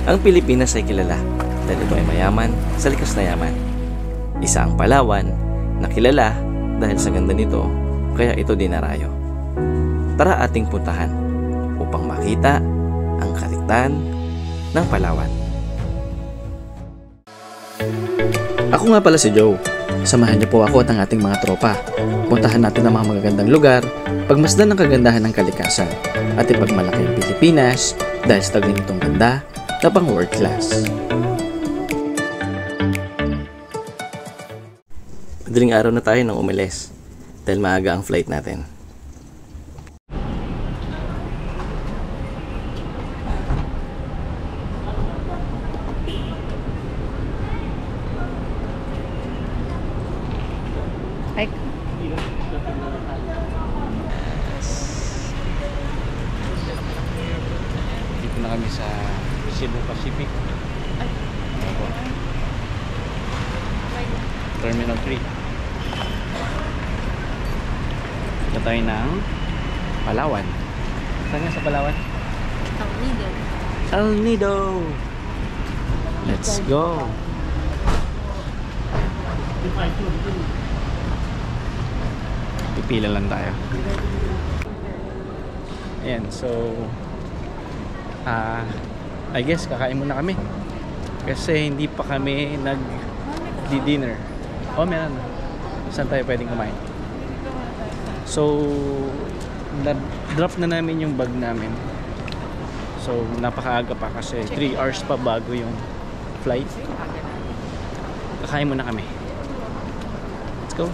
Ang Pilipinas ay kilala dahil ito ay mayaman sa likas na yaman. Isa ang Palawan na kilala dahil sa ganda nito, kaya ito dinarayo. Tara ating puntahan upang makita ang kaliktan ng Palawan. Ako nga pala si Joe. Samahan niyo po ako at ang ating mga tropa. Puntahan natin ang mga magagandang lugar, pagmasdan ng kagandahan ng kalikasan, at ipagmalaki ang Pilipinas dahil sa ganitong ganda na pang world class. Madaling araw na tayo nang umalis dahil maaga ang flight natin. Ay, Dito na kami sa Cebu Pacific. Terminal 3. Ito tayo ng Palawan. Saan nga sa Palawan? ang Nido. El Nido! Let's go! Pipila lang tayo. Ayan, so I guess kakain muna kami kasi hindi pa kami nag-dinner. Oh, meron. Saan tayo pwedeng kumain? So drop na namin yung bag namin. So napakaaga pa kasi 3 hours pa bago yung flight. Kakain muna kami. Let's go.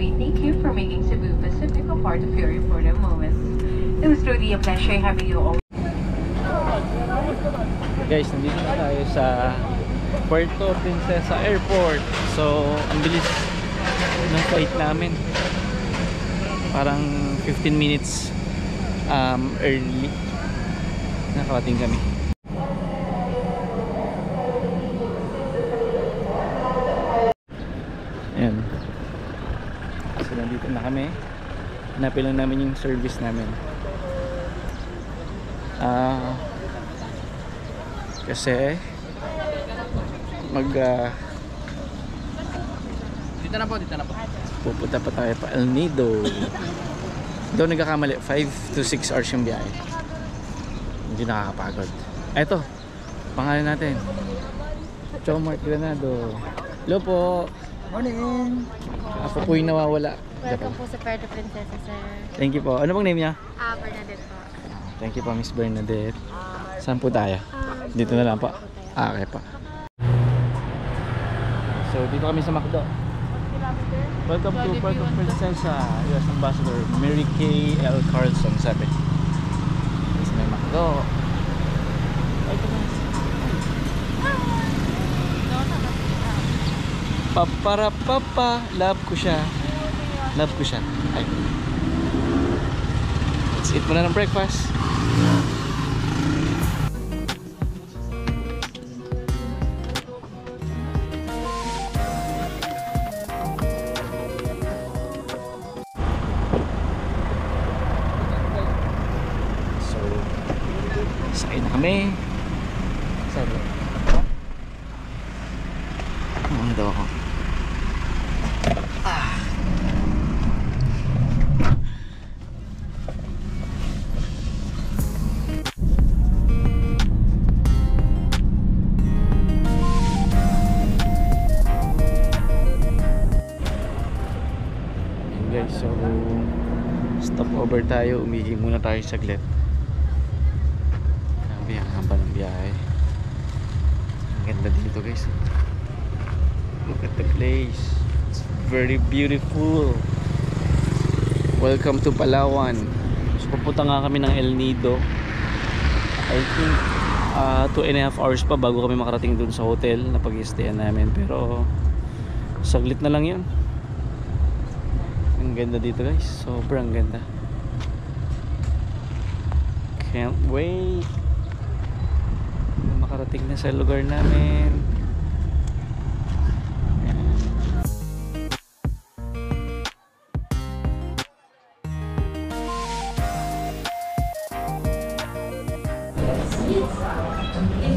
Thank you for making Cebu Pacific a part of your important moments. It was truly a pleasure having you all. Guys, nandito na tayo sa Puerto Princesa Airport. So, ang bilis ng flight namin. Parang 15 minutes early. Nakarating kami. Ayan. So, nandito na kami. Hanapin lang namin yung service namin. Kasi dito na po pupunta pa tayo pa El Nido. Doon nagkakamali 5 to 6 hours yung biyahe. Hindi nakakapagod. Eto, pangalan natin Chomart Granado. Hello po. Morning! Ako po yung nawawala. Welcome po sa Puerto Princesa, sir. Thank you po. Ano bang name niya? Bernadette po. Thank you po, Miss Bernadette. Saan po tayo? Dito na lang po. Okay pa. So, dito kami sa McDo. Welcome to Puerto Princesa. US Ambassador Mary Kay L. Carlson, sabi. Sa may McDo. Paparapapa. Love ko siya. Love ko siya. Ay. Let's eat muna ng breakfast. So, sakay na kami. Sabi. Ano daw ako? Guys, so stop over tayo, umihi muna tayo saglit. Sabi, ang haba ng biyahe. Ganda dito guys. Look at the place. It's very beautiful. Welcome to Palawan. So pupunta nga kami ng El Nido. I think 2.5 hours pa bago kami makarating dun sa hotel na pag-i-stayan namin. Pero saglit na lang yun. Ang ganda dito guys. Sobrang ganda. Can't wait. Makarating na sa lugar namin.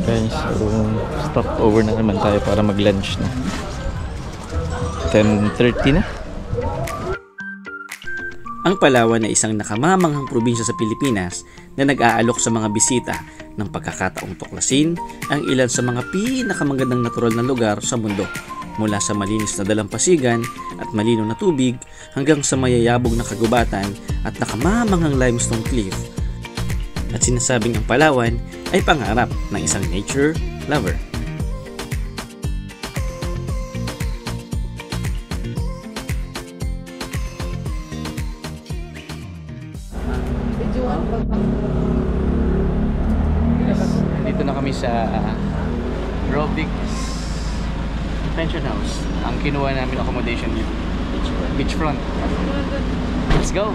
Guys, so stop over na naman tayo para mag-lunch na. 10:30 na. Ang Palawan ay isang nakamamanghang probinsya sa Pilipinas na nag-aalok sa mga bisita ng pagkakataong tuklasin ang ilan sa mga pinakamagandang natural na lugar sa mundo, mula sa malinis na dalampasigan at malinaw na tubig hanggang sa mayayabong na kagubatan at nakamamanghang limestone cliff. At sinasabing ang Palawan ay pangarap ng isang nature lover. Dito na kami sa Robix Pension House. Ang kinuha namin accommodation dito, beachfront. Let's go!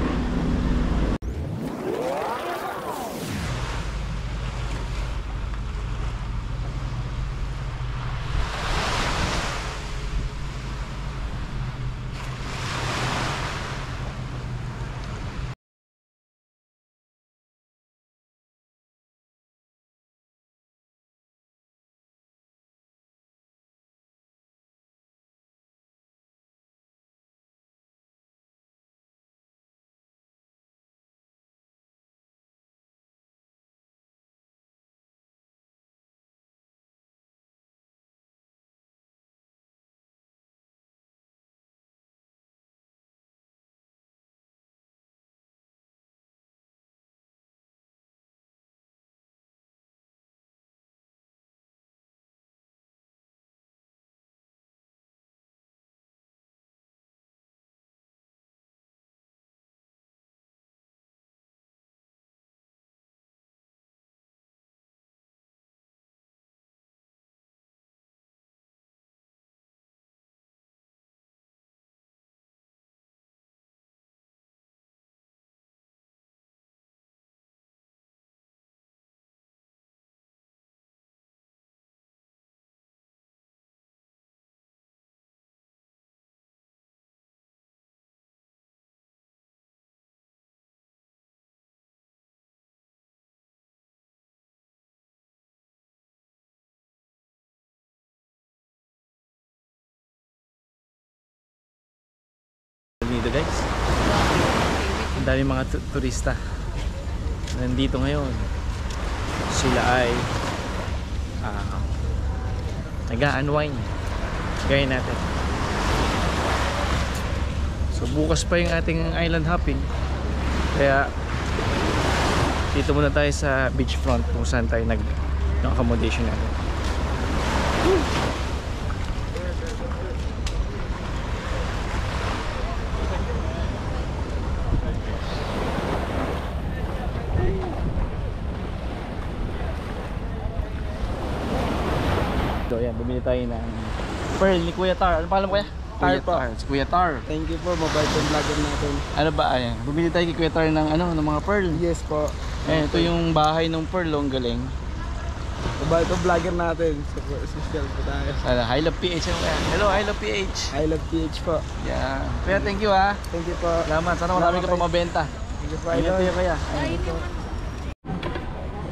Dito guys, ang dami mga turista nandito ngayon. Sila ay nag-unwind gaya natin. So bukas pa yung ating island hopping, kaya dito muna tayo sa beachfront kung saan tayo nag-accommodation natin. So yan, bumili tayo ng pearl ni Kuya Tar. Ano pangalan mo Kuya? Tar po. Si Kuya Tar. Thank you po, mabait yung vlogger natin. Ano ba? Ayan. Bumili tayo kay Kuya Tar ng ng mga pearl. Yes po. Eh, ito yung bahay ng pearl, ang galing. Mabait yung vlogger natin. Social po tayo. I love PH. Ano kaya? Hello, I love PH. I love PH po. Yeah. Kuya, thank you ha. Thank you po. Salamat. Sana marami ka pa mabenta. Thank you po. Ingat kayo Kuya.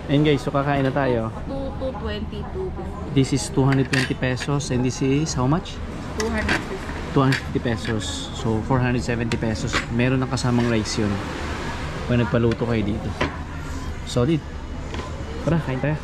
Ayun guys, so kakain na tayo. 222. This is 220 pesos and this is how much? 250 pesos. So 470 pesos. Meron ng kasamang rice yun. Kung nagpaluto kayo dito. Solid. Tara, kain tayo.